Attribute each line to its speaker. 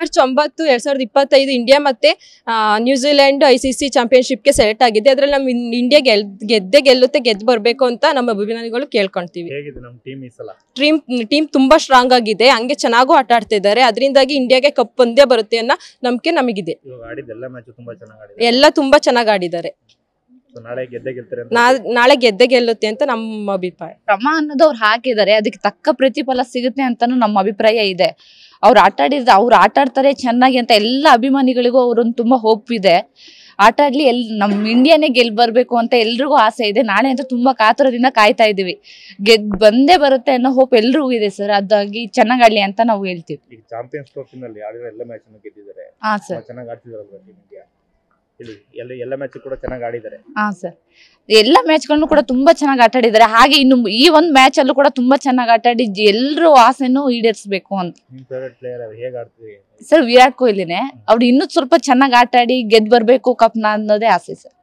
Speaker 1: 2025 India ಮತ್ತೆ New Zealand ICC ಚಾಂಪಿಯನ್ಶಿಪ್ಗೆ select ಆಗಿದೆ. ಅದ್ರಲ್ಲಿ ನಮ್ಮ ಇಂಡಿಯಾ ಗೆದ್ದು ಬರಬೇಕು ಅಂತ ನಮ್ಮ ಅಭಿಮಾನಿಗಳು ಕೇಳ್ಕೊಂತೀವಿ. ಟೀಮ್ ತುಂಬಾ ಸ್ಟ್ರಾಂಗ್ ಆಗಿದೆ, ಹಂಗೆ ಚೆನ್ನಾಗೂ ಆಟ ಆಡ್ತಿದ್ದಾರೆ. ಅದರಿಂದಾಗಿ ಇಂಡಿಯಾಗೆ ಕಪ್ ಬಂದೇ ಬರುತ್ತೆ ಅನ್ನೋ ನಂಬಿಕೆ ನಮಗಿದೆ. ಎಲ್ಲ ತುಂಬಾ ಚೆನ್ನಾಗಿ ಆಡಿದ್ದಾರೆ. ನಾಳೆ ಗೆದ್ದೆ ಗೆಲ್ಲುತ್ತೆ ಅಂತ ನಮ್ಮ ಅಭಿಪ್ರಾಯ.
Speaker 2: ಕ್ರಮ ಅನ್ನೋದು ಅವ್ರು ಹಾಕಿದ್ದಾರೆ, ಅದಕ್ಕೆ ತಕ್ಕ ಪ್ರತಿಫಲ ಸಿಗುತ್ತೆ ಅಂತಾನು ನಮ್ಮ ಅಭಿಪ್ರಾಯ ಇದೆ. ಅವ್ರು ಆಟ ಆಡ್ತಾರೆ ಚೆನ್ನಾಗಿ ಅಂತ ಎಲ್ಲ ಅಭಿಮಾನಿಗಳಿಗೂ ಅವ್ರೊಂದು ತುಂಬಾ ಹೋಪ್ ಇದೆ. ಆಟ ಆಡ್ಲಿ, ನಮ್ ಇಂಡಿಯಾನೇ ಬರ್ಬೇಕು ಅಂತ ಎಲ್ರಿಗೂ ಆಸೆ ಇದೆ. ನಾಳೆ ಅಂತ ತುಂಬಾ ಕಾತುರದಿಂದ ಕಾಯ್ತಾ ಇದೀವಿ. ಬಂದೇ ಬರುತ್ತೆ ಅನ್ನೋ ಹೋಪ್ ಎಲ್ರಿಗೂ ಇದೆ ಸರ್. ಅದಾಗಿ ಚೆನ್ನಾಗ್ ಆಡ್ಲಿ ಅಂತ ನಾವು ಹೇಳ್ತೀವಿ. ಹಾ ಸರ್,
Speaker 3: ಎಲ್ಲ ಮ್ಯಾಚ್ ಕೂಡ ಚೆನ್ನಾಗಿ ಆಡಿದ್ದಾರೆ.
Speaker 2: ಹಾ ಸರ್, ಎಲ್ಲ ಮ್ಯಾಚ್ಗಳನ್ನು ಕೂಡ ತುಂಬಾ ಚೆನ್ನಾಗಿ ಆಟ ಆಡಿದ್ದಾರೆ. ಹಾಗೆ ಇನ್ನು ಈ ಒಂದು ಮ್ಯಾಚ್ ಅಲ್ಲೂ ಕೂಡ ತುಂಬಾ ಚೆನ್ನಾಗಿ ಆಟ ಆಡಿ ಎಲ್ಲರೂ ಆಸೆನೂ ಈಡೇರಿಸಬೇಕು ಅಂತ. ಸರ್, ವಿರಾಟ್ ಕೊಹ್ಲಿನೇ. ಅವ್ರು ಇನ್ನೂ ಸ್ವಲ್ಪ ಚೆನ್ನಾಗಿ ಆಟ ಆಡಿ ಗೆದ್ದು ಬರ್ಬೇಕು ಕಪ್ನ ಅನ್ನೋದೇ ಆಸೆ ಸರ್.